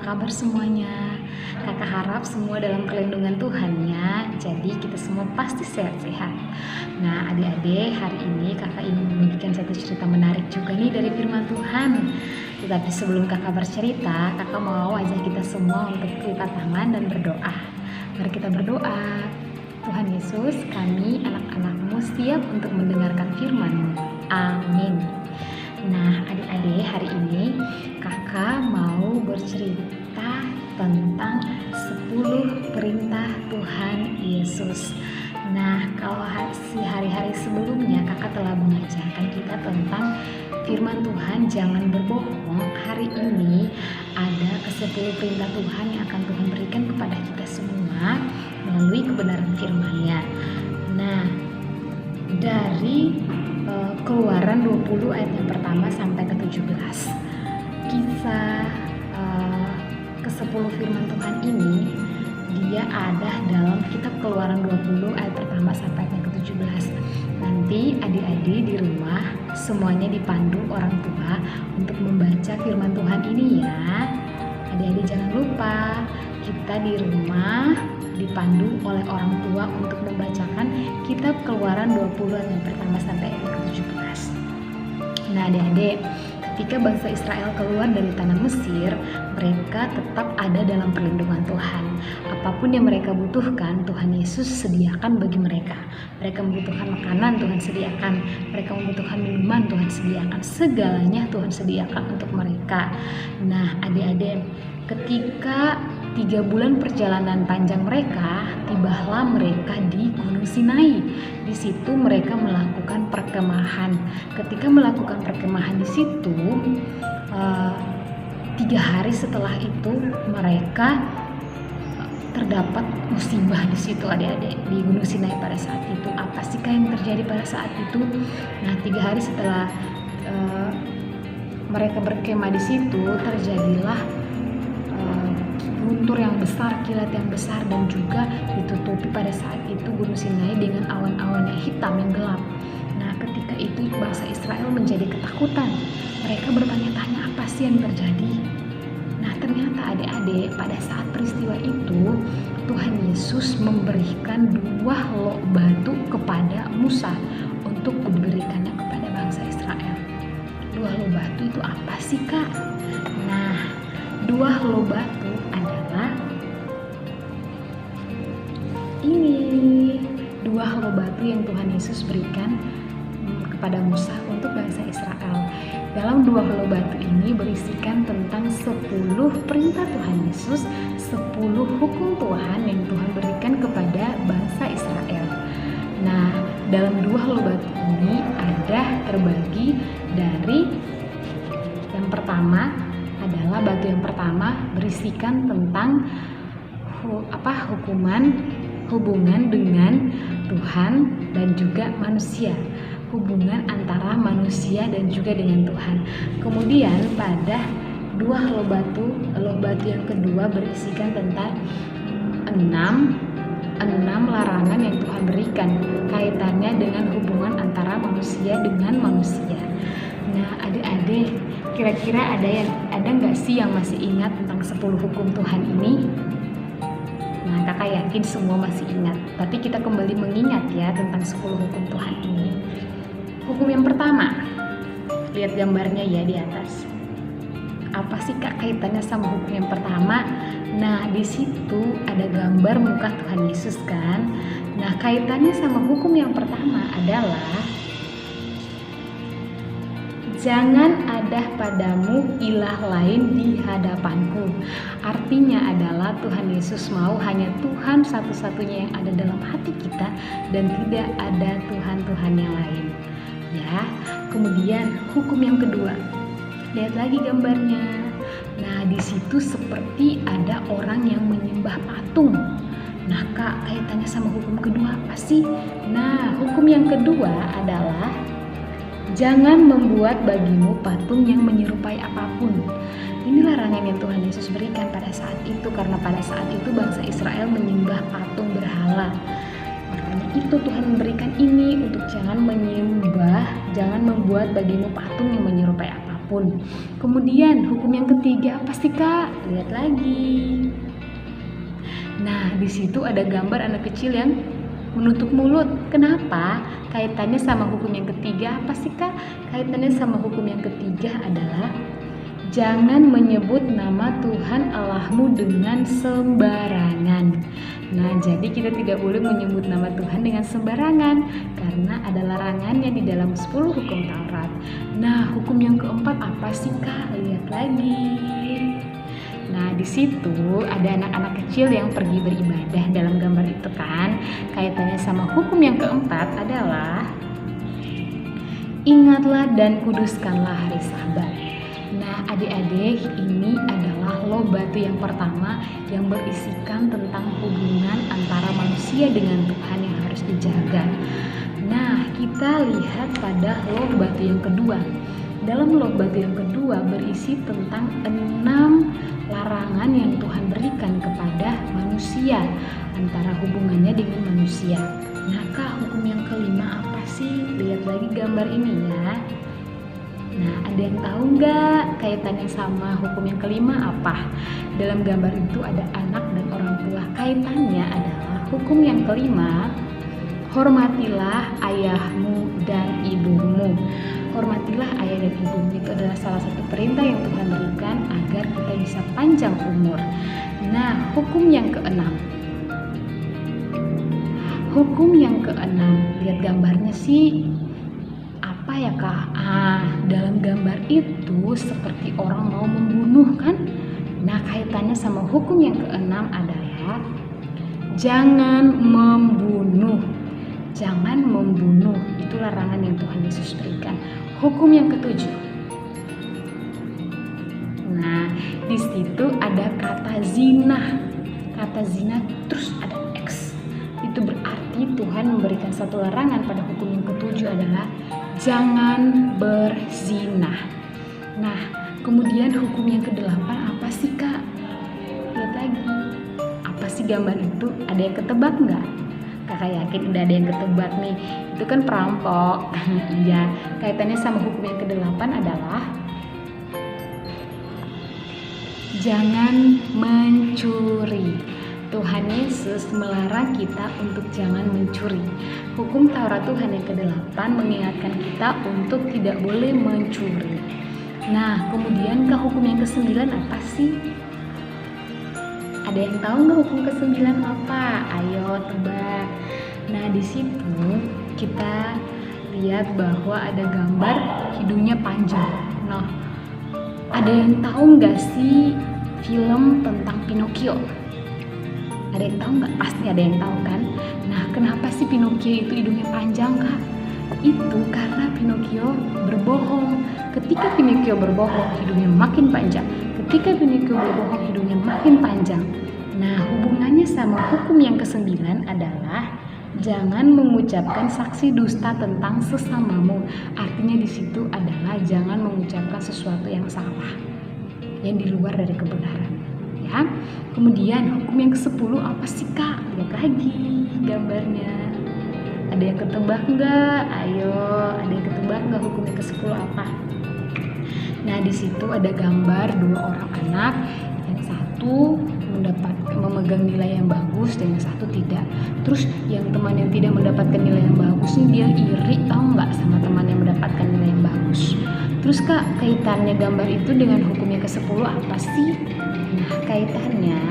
kabar semuanya? Kakak harap semua dalam perlindungan Tuhan ya. Jadi kita semua pasti sehat-sehat. Nah adik-adik, hari ini kakak ingin membagikan satu cerita menarik juga nih dari firman Tuhan. Tetapi sebelum kakak bercerita, kakak mau ajak kita semua untuk lipat tangan dan berdoa. Mari kita berdoa. Tuhan Yesus, kami anak-anak-Mu siap untuk mendengarkan firman-Mu. Amin. Nah adik-adik, hari ini kakak mau bercerita tentang 10 perintah Tuhan Yesus. Nah kalau hari-hari sebelumnya kakak telah mengajarkan kita tentang firman Tuhan jangan berbohong. Hari ini ada ke-10 perintah Tuhan yang akan Tuhan berikan kepada kita semua melalui kebenaran firman-Nya. Nah dari Keluaran 20 ayat yang pertama sampai ke-17. Kisah ke-10 firman Tuhan ini dia ada dalam kitab Keluaran 20 ayat pertama sampai ke-17. Nanti adik-adik di rumah semuanya dipandu orang tua untuk membaca firman Tuhan ini ya. Adik-adik jangan lupa kita di rumah dipandu oleh orang tua untuk membacakan kitab Keluaran 20 ayat yang pertama sampai ayat ke-17. Nah adik-adik, ketika bangsa Israel keluar dari tanah Mesir, mereka tetap ada dalam perlindungan Tuhan. Apapun yang mereka butuhkan, Tuhan Yesus sediakan bagi mereka. Mereka membutuhkan makanan, Tuhan sediakan. Mereka membutuhkan minuman, Tuhan sediakan. Segalanya Tuhan sediakan untuk mereka. Nah adik-adik, ketika 3 bulan perjalanan panjang mereka, tibalah mereka di Gunung Sinai. Di situ mereka melakukan perkemahan. Ketika melakukan perkemahan di situ, 3 hari setelah itu mereka terdapat musibah di situ adik-adik di Gunung Sinai pada saat itu. Apa sih yang terjadi pada saat itu? Nah 3 hari setelah mereka berkemah di situ terjadilah guntur yang besar, kilat yang besar, dan juga ditutupi pada saat itu Gunung Sinai dengan awan-awan yang hitam yang gelap. Nah ketika itu bangsa Israel menjadi ketakutan. Mereka bertanya-tanya apa sih yang terjadi. Nah ternyata adik-adik pada saat peristiwa itu Tuhan Yesus memberikan 2 lok batu kepada Musa untuk diberikannya kepada bangsa Israel. 2 lok batu itu apa sih kak? Nah 2 lok batu adalah ini 2 lok batu yang Tuhan Yesus berikan kepada Musa untuk bangsa Israel. Dalam 2 lok batu ini berisikan tentang 10 perintah Tuhan Yesus, 10 hukum Tuhan yang Tuhan berikan kepada bangsa Israel. Nah, dalam 2 lok batu ini ada terbagi dari yang pertama adalah batu yang pertama berisikan tentang hubungan dengan Tuhan dan juga manusia, hubungan antara manusia dan juga dengan Tuhan. Kemudian pada 2 lok batu yang kedua berisikan tentang 6 larangan yang Tuhan berikan kaitannya dengan hubungan antara manusia dengan manusia. Nah adik-adik, kira-kira ada nggak sih yang masih ingat tentang 10 hukum Tuhan ini? Nah kakak yakin semua masih ingat, tapi kita kembali mengingat ya tentang 10 hukum Tuhan ini. Hukum yang pertama, lihat gambarnya ya di atas. Apa sih kak kaitannya sama hukum yang pertama? Nah di situ ada gambar muka Tuhan Yesus kan. Nah kaitannya sama hukum yang pertama adalah jangan ada padamu ilah lain di hadapanku. Artinya adalah Tuhan Yesus mau hanya Tuhan satu-satunya yang ada dalam hati kita dan tidak ada Tuhan-Tuhan yang lain. Ya. Kemudian hukum yang kedua. Lihat lagi gambarnya. Nah, di situ seperti ada orang yang menyembah patung. Nah, kak, kaitannya sama hukum kedua apa sih? Nah, hukum yang kedua adalah jangan membuat bagimu patung yang menyerupai apapun. Ini larangan yang Tuhan Yesus berikan pada saat itu karena pada saat itu bangsa Israel menyembah patung berhala. Makanya itu Tuhan memberikan ini untuk jangan menyembah, jangan membuat bagimu patung yang menyerupai apapun. apapun. Kemudian hukum yang ketiga apa sih Kak? Lihat lagi. Nah, di situ ada gambar anak kecil yang menutup mulut. Kenapa? Kaitannya sama hukum yang ketiga apa sih Kak? Kaitannya sama hukum yang ketiga adalah jangan menyebut nama Tuhan Allahmu dengan sembarangan. Nah, jadi kita tidak boleh menyebut nama Tuhan dengan sembarangan karena ada larangannya di dalam 10 hukum Taurat. Nah, hukum yang keempat apa sih Kak? Lihat lagi. Nah, di situ ada anak-anak kecil yang pergi beribadah dalam gambar itu kan. Kaitannya sama hukum yang keempat adalah ingatlah dan kuduskanlah hari Sabat. Nah, adik-adik, ini adalah loh batu yang pertama yang berisikan tentang hubungan antara manusia dengan Tuhan yang harus dijaga. Nah, kita lihat pada loh batu yang kedua. Dalam loh batu yang kedua berisi tentang 6 larangan yang Tuhan berikan kepada manusia antara hubungannya dengan manusia. Nah, Kak, hukum yang kelima apa sih? Lihat lagi gambar ini ya. Nah, ada yang tahu nggak kaitannya sama hukum yang kelima apa? Dalam gambar itu ada anak dan orang tua. Kaitannya adalah hukum yang kelima, hormatilah ayahmu dan ibumu. Hormatilah ayah dan ibumu itu adalah salah satu perintah yang Tuhan berikan agar kita bisa panjang umur. Nah, hukum yang keenam. Hukum yang keenam, lihat gambarnya sih. Apa ya Kak? Dalam gambar itu seperti orang mau membunuh kan? Nah, kaitannya sama hukum yang keenam adalah jangan membunuh. Jangan membunuh, itu larangan yang Tuhan Yesus berikan. Hukum yang ketujuh. Nah, di situ ada kata zina. Kata zina terus ada X. Itu berarti Tuhan memberikan satu larangan pada hukum yang ketujuh adalah jangan berzina. Nah, kemudian hukum yang kedelapan apa sih Kak? Lihat lagi. Apa sih gambar itu? Ada yang ketebak nggak? Kakak yakin udah ada yang ketebak nih. Itu kan perampok. Iya, kaitannya sama hukum yang kedelapan adalah jangan mencuri. Tuhan Yesus melarang kita untuk jangan mencuri. Hukum Taurat Tuhan yang ke-8 mengingatkan kita untuk tidak boleh mencuri. Nah, kemudian ke hukum yang ke-9 apa sih? Ada yang tahu nggak hukum ke-9 apa? Ayo tebak. Nah, di situ kita lihat bahwa ada gambar hidungnya panjang. Nah, ada yang tahu nggak sih film tentang Pinocchio? Ada yang tahu nggak? Pasti ada yang tahu kan? Nah, kenapa sih Pinocchio itu hidungnya panjang Kak? Itu karena Pinocchio berbohong. Ketika Pinocchio berbohong, hidungnya makin panjang. Ketika Pinocchio berbohong, hidungnya makin panjang. Nah, hubungannya sama hukum yang ke-9 adalah jangan mengucapkan saksi dusta tentang sesamamu. Artinya di situ adalah jangan mengucapkan sesuatu yang salah, yang di luar dari kebenaran. Ya. Kemudian hukum yang ke-10 apa sih Kak? Lihat lagi gambarnya. Ada yang ketebak nggak? Ayo, ada yang ketebak nggak hukum yang ke-10 apa? Nah, di situ ada gambar 2 orang anak, yang satu memegang nilai yang bagus dan yang satu tidak. Terus yang teman yang tidak mendapatkan nilai yang bagus nih, dia iri tahu nggak sama teman yang mendapatkan nilai yang bagus. Terus Kak, kaitannya gambar itu dengan hukum yang ke-10 apa sih? Nah, kaitannya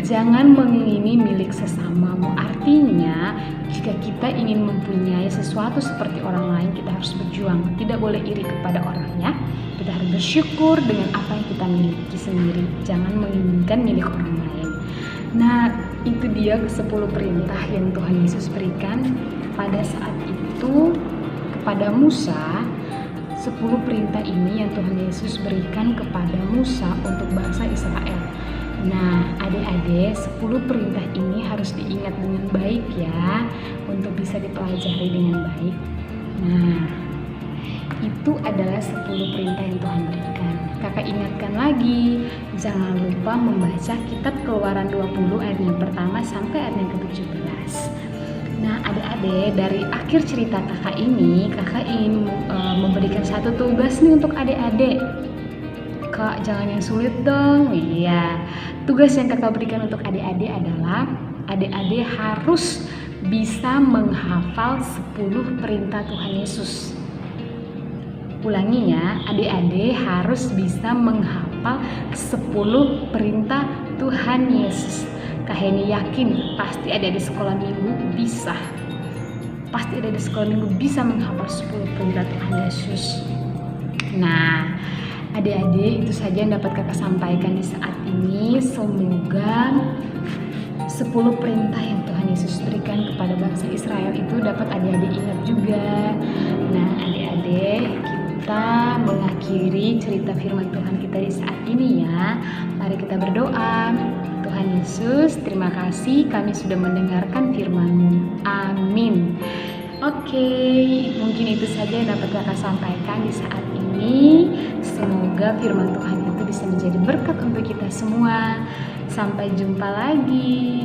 jangan mengingini milik sesamamu. Artinya, jika kita ingin mempunyai sesuatu seperti orang lain, kita harus berjuang. Tidak boleh iri kepada orangnya. Kita harus bersyukur dengan apa yang kita miliki sendiri. Jangan menginginkan milik orang lain. Nah, itu dia ke-10 perintah yang Tuhan Yesus berikan pada saat itu kepada Musa. 10 perintah ini yang Tuhan Yesus berikan kepada Musa untuk bangsa Israel. Nah, adik-adik, 10 perintah ini harus diingat dengan baik ya, untuk bisa dipelajari dengan baik. Nah, itu adalah 10 perintah yang Tuhan berikan. Kakak ingatkan lagi, jangan lupa membaca kitab Keluaran 20 ayat yang pertama sampai ayat yang ke-17. Nah, adik-adik, dari akhir cerita kakak ingin memberikan satu tugas nih untuk adik-adik. Kak, jangan yang sulit dong. Iya, tugas yang kakak berikan untuk adik-adik adalah adik-adik harus bisa menghafal 10 perintah Tuhan Yesus. Ulangi ya, adik-adik harus bisa menghafal 10 perintah Tuhan Yesus. Kak Heni yakin pasti adik-adik sekolah minggu bisa. Pasti adik-adik sekolah minggu bisa menghafal 10 perintah Tuhan Yesus. Nah, adik-adik, itu saja yang dapat kakak sampaikan di saat ini. Semoga 10 perintah yang Tuhan Yesus berikan kepada bangsa Israel itu dapat adik-adik ingat juga. Nah, adik-adik, kita mengakhiri cerita firman Tuhan kita di saat ini ya. Mari kita berdoa. Tuhan Yesus, terima kasih kami sudah mendengarkan firman-Mu. Amin. Oke, mungkin itu saja yang dapat kakak sampaikan di saat ini. Semoga firman Tuhan itu bisa menjadi berkat untuk kita semua. Sampai jumpa lagi.